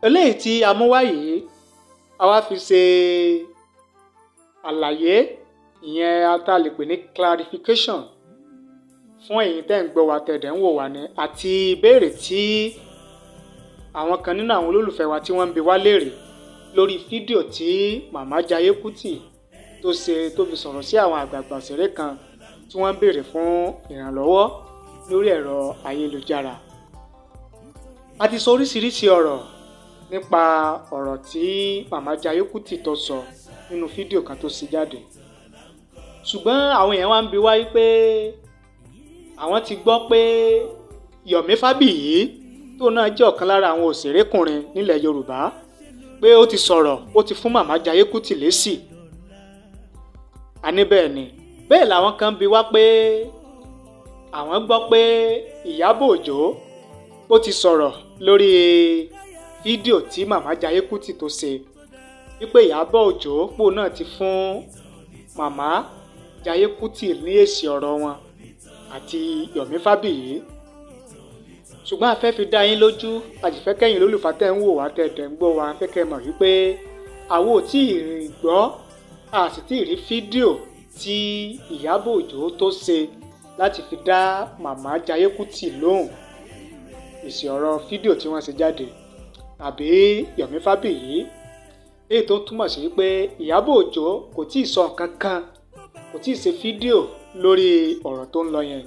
eléyìí tí a mú wá yìí a wá fi ṣe àlàyé ìyẹn ata lè pè ní clarification fún ẹ̀yin tẹ́ ń gbọ́ wa tẹ̀dẹ̀ ń wò wá ní àti ìbéèrè tí àwọn kan nínú àwọn olólùfẹ́ wa tí wọ́n ń bi wá léèrè lórí fídíò tí màmá Jaiye Kuti tó fi sọ̀rọ̀ sí àwọn àgbààgbà òṣèré kan tí wọ́n ń béèrè fún ìrànlọ́wọ́ lórí ẹ̀rọ ayélujára. A ti sọ oríṣiríṣi ọ̀rọ̀ nípa ọ̀rọ̀ tí màmá Jaiye Kuti tó sọ nínú fídíò kan tó ṣe jáde. Ṣùgbọ́n àwọn èèyàn wá ń bi wá pé àwọn ti gbọ́ pé Yomi FABIYI tó náà jẹ́ ọ̀kan lára àwọn òṣèrékùnrin nílẹ̀ Yorùbá pé ó ti sọ̀rọ̀, ó ti fún màmá Jaiye Kuti lésì. Àní bẹ́ẹ̀ ni, bẹ́ẹ̀ làwọn kan bi wá pé àwọn gbọ́ pé Iyabo Ojo ó ti sọ̀rọ̀ lórí fídíò tí màmá Jaiye Kuti tó ṣe wípé Iyabo Ojo pò náà ti fún màmá Jaiye Kuti ní èsì ọ̀rọ̀ wọn àti Yomi FABIYI. Ṣùgbọ́n a fẹ́ fi dá yín lójú, a sì fẹ́ kẹ́yìn lólùfà tẹ́ ń wò wá tẹ̀dẹ̀ ń gbọ́ wa, fẹ́ kẹ́ mọ̀ wípé àwọn ò tí ì gbọ́, a sì tí ì rí fídíò tí Iyabo Ojo tó ṣe láti fi dá màmá Jaiye Kuti lóhùn èsì ọ̀rọ̀ fídíò tí wọ́n ṣe jáde tàbí Yomi FABIYI, èyí tó túmọ̀ sí pé Iyabo Ojo kò tí ì sọ nǹkan kan, kò tí ì ṣe fídíò lórí ọ̀rọ̀ tó ń lọ yẹn.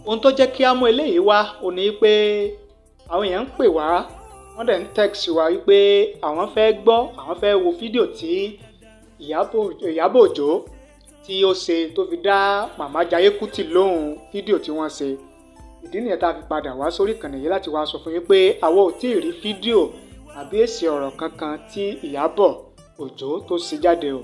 Ohun tó jẹ́ kí á mú eléyìí wá ó ní pé àwọn èèyàn ń pè wá, wọ́n dẹ̀ ń text wa wípé àwọn fẹ́ gbọ́, àwọn fẹ́ wo fídíò tí Iyabo Ojo tí ó ṣe tó fi dá màmá Jaiye Kuti lóhùn fídíò tí wọ́n ṣe. Ìdí nìyẹn tá a fi padà wá sórí ìkànnì yìí láti wá sọ fún yín pé àwọn ò tí ì rí fídíò àbí èsì ọ̀rọ̀ kankan tí Iyabo Ojo tó ṣe jáde o.